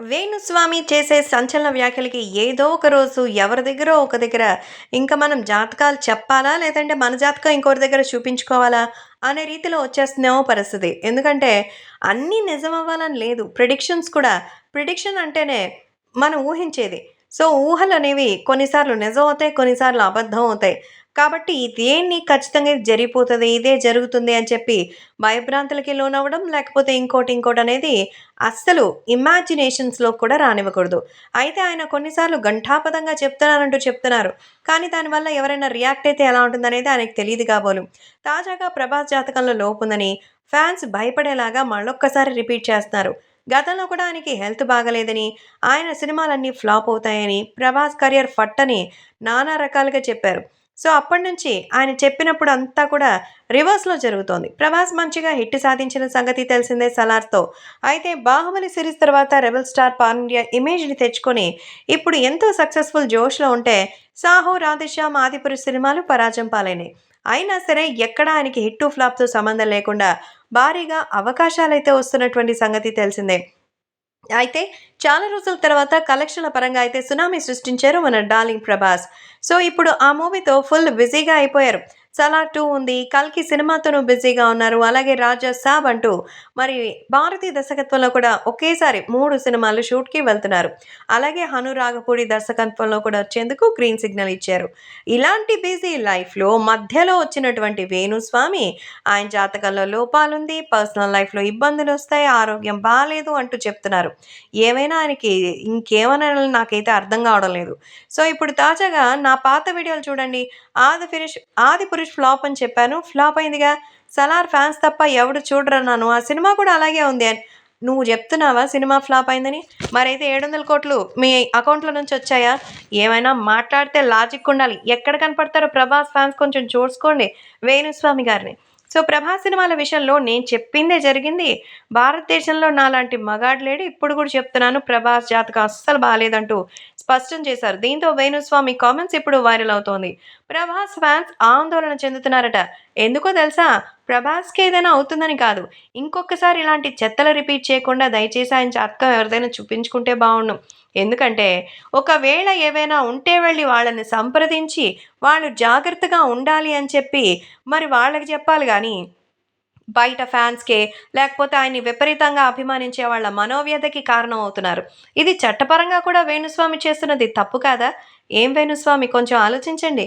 వేణుస్వామి చేసే సంచలన వ్యాఖ్యలకి ఏదో ఒక రోజు ఎవరి దగ్గరో ఒక దగ్గర ఇంకా మనం జాతకాలు చెప్పాలా? లేదంటే మన జాతకం ఇంకోరి దగ్గర చూపించుకోవాలా? అనే రీతిలో వచ్చేస్తుందేమో పరిస్థితి. ఎందుకంటే అన్నీ నిజమవ్వాలని లేదు. ప్రిడిక్షన్ అంటేనే మనం ఊహించేది. సో, ఊహలనేవి కొన్నిసార్లు నిజం అవుతాయి. కొన్నిసార్లు అబద్ధం అవుతాయి. కాబట్టి దేన్ని ఖచ్చితంగా ఇది జరిగిపోతది. ఇదే జరుగుతుంది అని చెప్పి భయభ్రాంతులకి లోనవ్వడం, లేకపోతే ఇంకోటనేది అస్సలు ఇమాజినేషన్స్‌లో కూడా రానివ్వకూడదు. అయితే ఆయన కొన్నిసార్లు ఘంటాపథంగా చెప్తున్నానంటూ చెప్తున్నారు. కానీ దానివల్ల ఎవరైనా రియాక్ట్ అయితే ఎలా ఉంటుందనేది ఆయనకు తెలీదు కాబోలు. తాజాగా 'ప్రభాస్ జాతకంలో లోపుందని' ఫ్యాన్స్ భయపడేలాగా మళ్ళొక్కసారి రిపీట్ చేస్తున్నారు. గతంలో కూడా ఆయనకి హెల్త్ బాగాలేదని, ఆయన సినిమాలన్నీ ఫ్లాప్ అవుతాయని, ప్రభాస్ కెరియర్ ఫట్టని నానా రకాలుగా చెప్పారు. సో, అప్పటినుంచి ఆయన చెప్పినప్పుడు అంతా కూడా రివర్స్‌లో జరుగుతోంది. ప్రభాస్ మంచిగా హిట్ సాధించిన సంగతి తెలిసిందే 'సలార్‌తో'. అయితే 'బాహుబలి' సిరీస్ తర్వాత 'రెబెల్ స్టార్ పాన్ ఇండియా' ఇమేజ్‌ని తెచ్చుకొని ఇప్పుడు ఎంతో సక్సెస్‌ఫుల్ జోష్‌లో ఉంటే 'సాహో', 'రాధేశ్యామ్', 'ఆదిపురుష్' సినిమాలు పరాజయం పాలైనాయి. అయినా సరే ఎక్కడా ఆయనకి హిట్టు, ఫ్లాప్‌తో సంబంధం లేకుండా భారీగా అవకాశాలైతే వస్తున్నటువంటి సంగతి తెలిసిందే. అయితే చాలా రోజుల తర్వాత కలెక్షన్‌ల పరంగా అయితే సునామీ సృష్టించారు మన డార్లింగ్ 'ప్రభాస్'. సో, ఇప్పుడు ఆ మూవీతో ఫుల్ బిజీగా అయిపోయారు. 'సలార్ 2' ఉంది. 'కల్కి' సినిమాతోనూ బిజీగా ఉన్నారు. అలాగే 'రాజా సాబ్' అంటూ మరి భారతీ దర్శకత్వంలో కూడా ఒకేసారి 3 సినిమాలు షూట్‌కి వెళ్తున్నారు. అలాగే 'హను రాఘపూడి' దర్శకత్వంలో కూడా వచ్చేందుకు గ్రీన్ సిగ్నల్ ఇచ్చారు. ఇలాంటి బిజీ లైఫ్‌లో మధ్యలో వచ్చినటువంటి వేణుస్వామి ఆయన జాతకంలో లోపాలుంది, పర్సనల్ లైఫ్‌లో ఇబ్బందులొస్తాయి, ఆరోగ్యం బాలేదు అంటూ చెప్తున్నారు. ఏమైనా ఆయనకి ఇంకేమనాలో నాకైతే అర్థం కావడం లేదు. సో, ఇప్పుడు తాజాగా నా పాత వీడియోలు చూడండి. 'ఆదిపురుష్' ఫ్లాప్ అని చెప్పాను. ఫ్లాప్ అయిందిగా. 'సలార్' ఫ్యాన్స్ తప్ప ఎవడు చూడరన్నాను. ఆ సినిమా కూడా అలాగే ఉంది అని. నువ్వు చెప్తున్నావా సినిమా ఫ్లాప్ అయిందని? మరైతే 700,00,00,000 మీ అకౌంట్‌లో నుంచి వచ్చాయా? ఏమైనా మాట్లాడితే లాజిక్ ఉండాలి. ఎక్కడ కనపడతారో 'ప్రభాస్' ఫ్యాన్స్ కొంచెం చూసుకోండి వేణుస్వామి గారిని. సో, 'ప్రభాస్' సినిమాల విషయంలో నేను చెప్పిందే జరిగింది. భారతదేశంలో నాలాంటి మగాడు లేడు. ఇప్పుడు కూడా చెప్తున్నాను 'ప్రభాస్' జాతకం అస్సలు బాలేదంటూ స్పష్టం చేశారు. దీంతో వేణుస్వామి కామెంట్స్ ఇప్పుడు వైరల్ అవుతోంది. ప్రభాస్ ఫ్యాన్స్ ఆందోళన చెందుతున్నారట. ఎందుకో తెలుసా? ప్రభాస్‌కి ఏదైనా అవుతుందని కాదు. ఇంకొకసారి ఇలాంటి చెత్తలు రిపీట్ చేయకుండా దయచేసి ఆయన జాతకం ఎవరిదైనా చూపించుకుంటే బావుండు. ఎందుకంటే ఒకవేళ ఏవైనా ఉంటే వెళ్లి వాళ్ళని సంప్రదించి వాళ్ళు జాగ్రత్తగా ఉండాలి అని చెప్పి మరి వాళ్ళకి చెప్పాలి గానీ బయట ఫ్యాన్స్‌కే లేకపోతే ఆయన్ని విపరీతంగా అభిమానించే వాళ్ళ మనోవ్యధకి కారణమవుతున్నారు. ఇది చట్టపరంగా కూడా వేణుస్వామి చేస్తున్నది తప్పు కాదా? ఏం వేణుస్వామి కొంచెం ఆలోచించండి.